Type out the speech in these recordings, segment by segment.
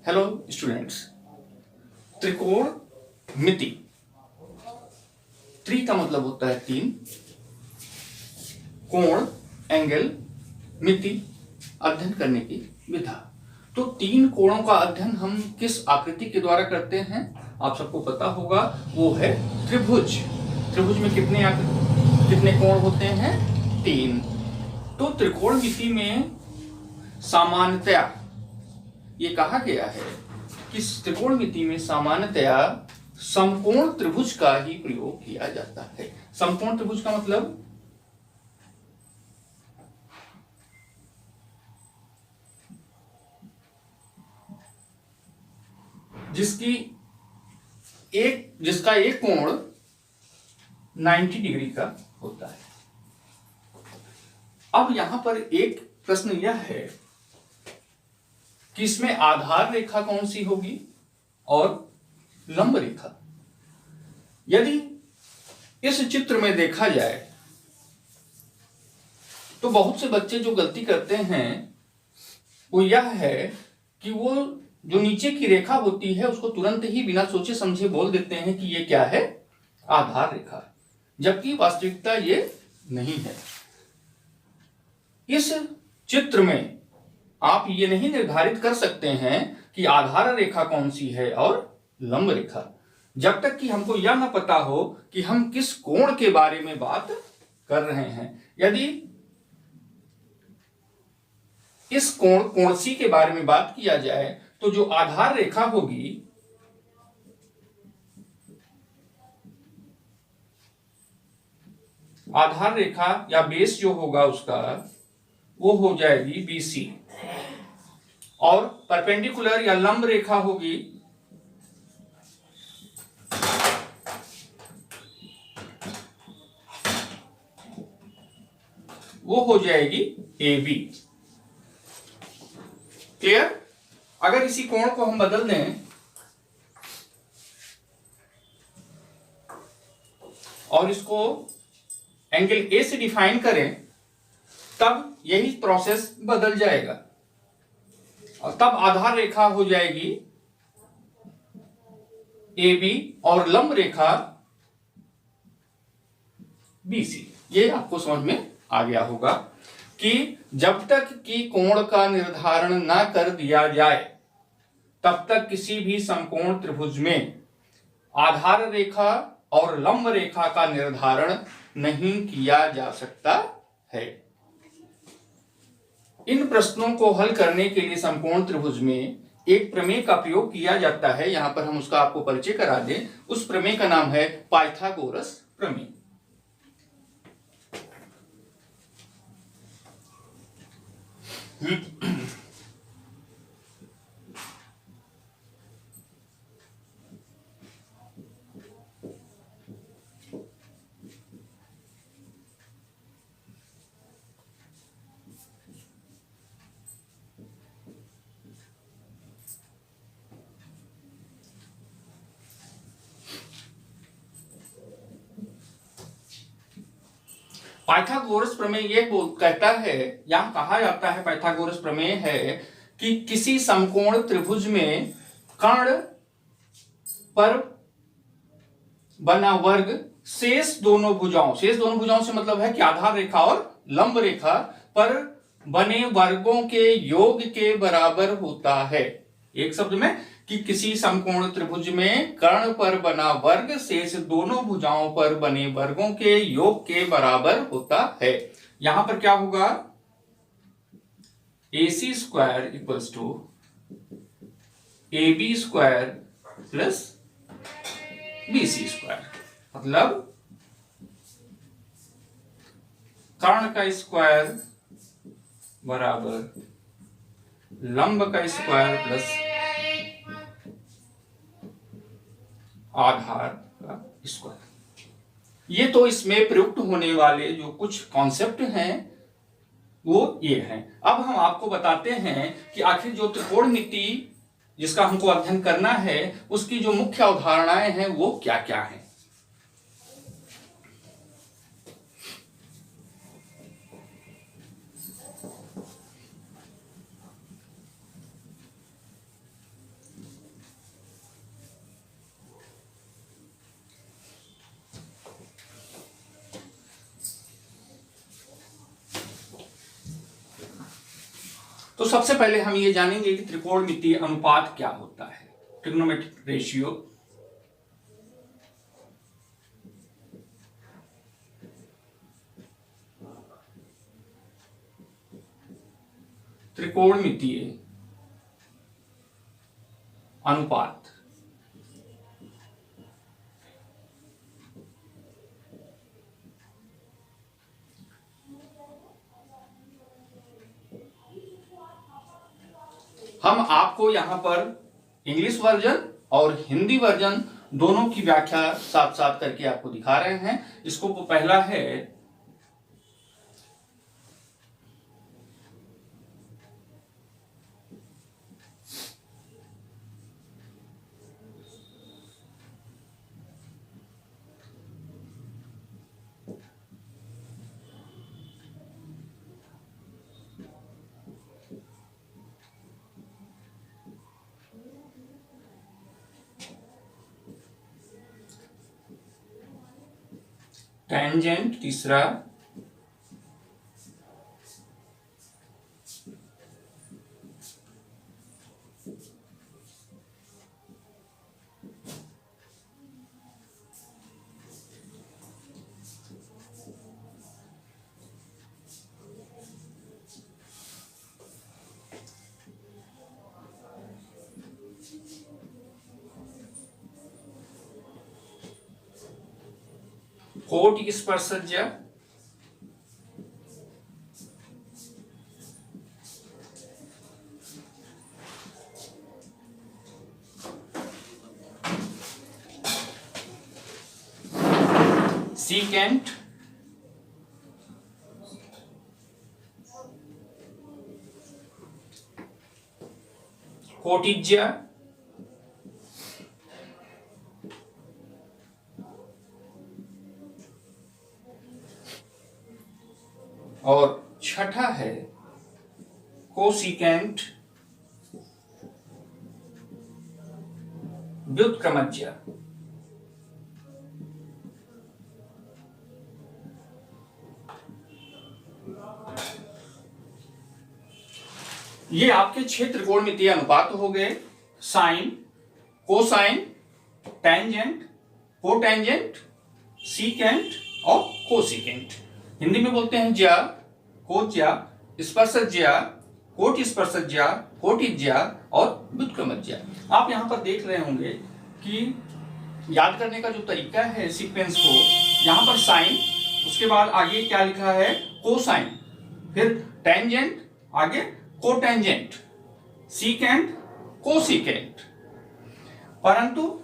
Hello students. त्रिकोण मिति, त्रि का मतलब होता है तीन, कोण एंगल, मिति अध्ययन करने की विधा। तो तीन कोणों का अध्ययन हम किस आकृति के द्वारा करते हैं आप सबको पता होगा, वो है त्रिभुज। त्रिभुज में कितने कोण होते हैं? तीन। तो त्रिकोण मिति में सामान्यतया ये कहा गया है कि त्रिकोण मिति में सामान्यतया समकोण त्रिभुज का ही प्रयोग किया जाता है। समकोण त्रिभुज का मतलब जिसका एक कोण 90 डिग्री का होता है। अब यहां पर एक प्रश्न यह है कि इसमें आधार रेखा कौन सी होगी और लंब रेखा। यदि इस चित्र में देखा जाए तो बहुत से बच्चे जो गलती करते हैं वो यह है कि वो जो नीचे की रेखा होती है उसको तुरंत ही बिना सोचे समझे बोल देते हैं कि ये क्या है? आधार रेखा, जबकि वास्तविकता ये नहीं है। इस चित्र में आप ये नहीं निर्धारित कर सकते हैं कि आधार रेखा कौन सी है और लंब रेखा, जब तक कि हमको यह न पता हो कि हम किस कोण के बारे में बात कर रहे हैं। यदि इस कोण सी के बारे में बात किया जाए तो जो आधार रेखा होगी आधार रेखा या बेस जो होगा उसका वो हो जाएगी BC, और परपेंडिकुलर या लंब रेखा होगी वो हो जाएगी AB। क्लियर? अगर इसी कोण को हम बदल दें और इसको एंगल A से डिफाइन करें तब यही प्रोसेस बदल जाएगा और तब आधार रेखा हो जाएगी AB और लंब रेखा BC। ये आपको समझ में आ गया होगा कि जब तक कि कोण का निर्धारण ना कर दिया जाए तब तक किसी भी समकोण त्रिभुज में आधार रेखा और लंब रेखा का निर्धारण नहीं किया जा सकता है। इन प्रश्नों को हल करने के लिए समकोण त्रिभुज में एक प्रमेय का प्रयोग किया जाता है। यहां पर हम उसका आपको परिचय करा दें। उस प्रमेय का नाम है पाइथागोरस प्रमेय। पाइथागोरस प्रमेय ये कहता है, यहां कहा जाता है पाइथागोरस प्रमेय है कि किसी समकोण त्रिभुज में कर्ण पर बना वर्ग शेष दोनों भुजाओं से मतलब है कि आधार रेखा और लंब रेखा पर बने वर्गों के योग के बराबर होता है। एक शब्द में कि किसी समकोण त्रिभुज में कर्ण पर बना वर्ग शेष दोनों भुजाओं पर बने वर्गों के योग के बराबर होता है। यहां पर क्या होगा? AC square equals to AB square plus BC square, मतलब कर्ण का स्क्वायर बराबर लंब का स्क्वायर प्लस आधार का स्क्वायर। ये तो इसमें प्रयुक्त होने वाले जो कुछ कॉन्सेप्ट हैं वो ये हैं। अब हम आपको बताते हैं कि आखिर जो त्रिकोण मिति जिसका हमको अध्ययन करना है उसकी जो मुख्य अवधारणाएं हैं वो क्या क्या हैं। तो सबसे पहले हम ये जानेंगे कि त्रिकोणमितीय अनुपात क्या होता है, ट्रिग्नोमेट्रिक रेशियो। त्रिकोणमितीय अनुपात हम आपको यहां पर इंग्लिश वर्जन और हिंदी वर्जन दोनों की व्याख्या साथ साथ करके आपको दिखा रहे हैं। इसको पहला है टेंजेंट, तीसरा कोट स्पर्शज्या, सीकेंट, कोटिज्या, और छठा है कोसिकेंट व्युत्क्रमज्या। ये आपके 6 त्रिकोणमितीय अनुपात हो गए, sine, cosine, tangent, cotangent, secant और कोसिकेंट। हिंदी में बोलते हैं ज्या, कोज्या, स्पर्शज्या, कोट स्पर्शज्या, कोटिज्या और व्युत्क्रमज्या। आप यहां पर देख रहे होंगे कि याद करने का जो तरीका है सीक्वेंस को, यहां पर साइन, उसके बाद आगे क्या लिखा है कोसाइन, फिर टेंजेंट, आगे कोटेंजेंट, सीकेंट, कोसिकेंट। परंतु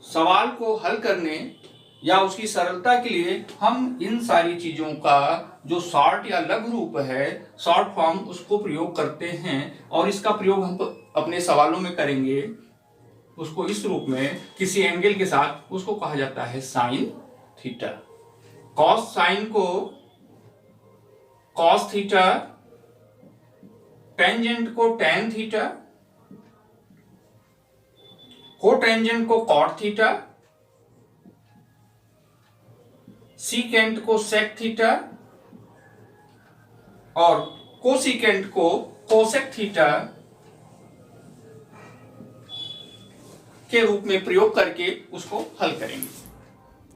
सवाल को हल करने या उसकी सरलता के लिए हम इन सारी चीजों का जो शॉर्ट या लघु रूप है, शॉर्ट फॉर्म, उसको प्रयोग करते हैं और इसका प्रयोग हम अपने सवालों में करेंगे। उसको इस रूप में किसी एंगल के साथ, उसको कहा जाता है साइन थीटा। कॉस साइन को कॉस थीटा, टेंजेंट को टेन थीटा, कोटेंजेंट को कॉट थीटा, सीकेंट को सेक थीटा और कोसिकेंट को कोसेक थीटा के रूप में प्रयोग करके उसको हल करेंगे।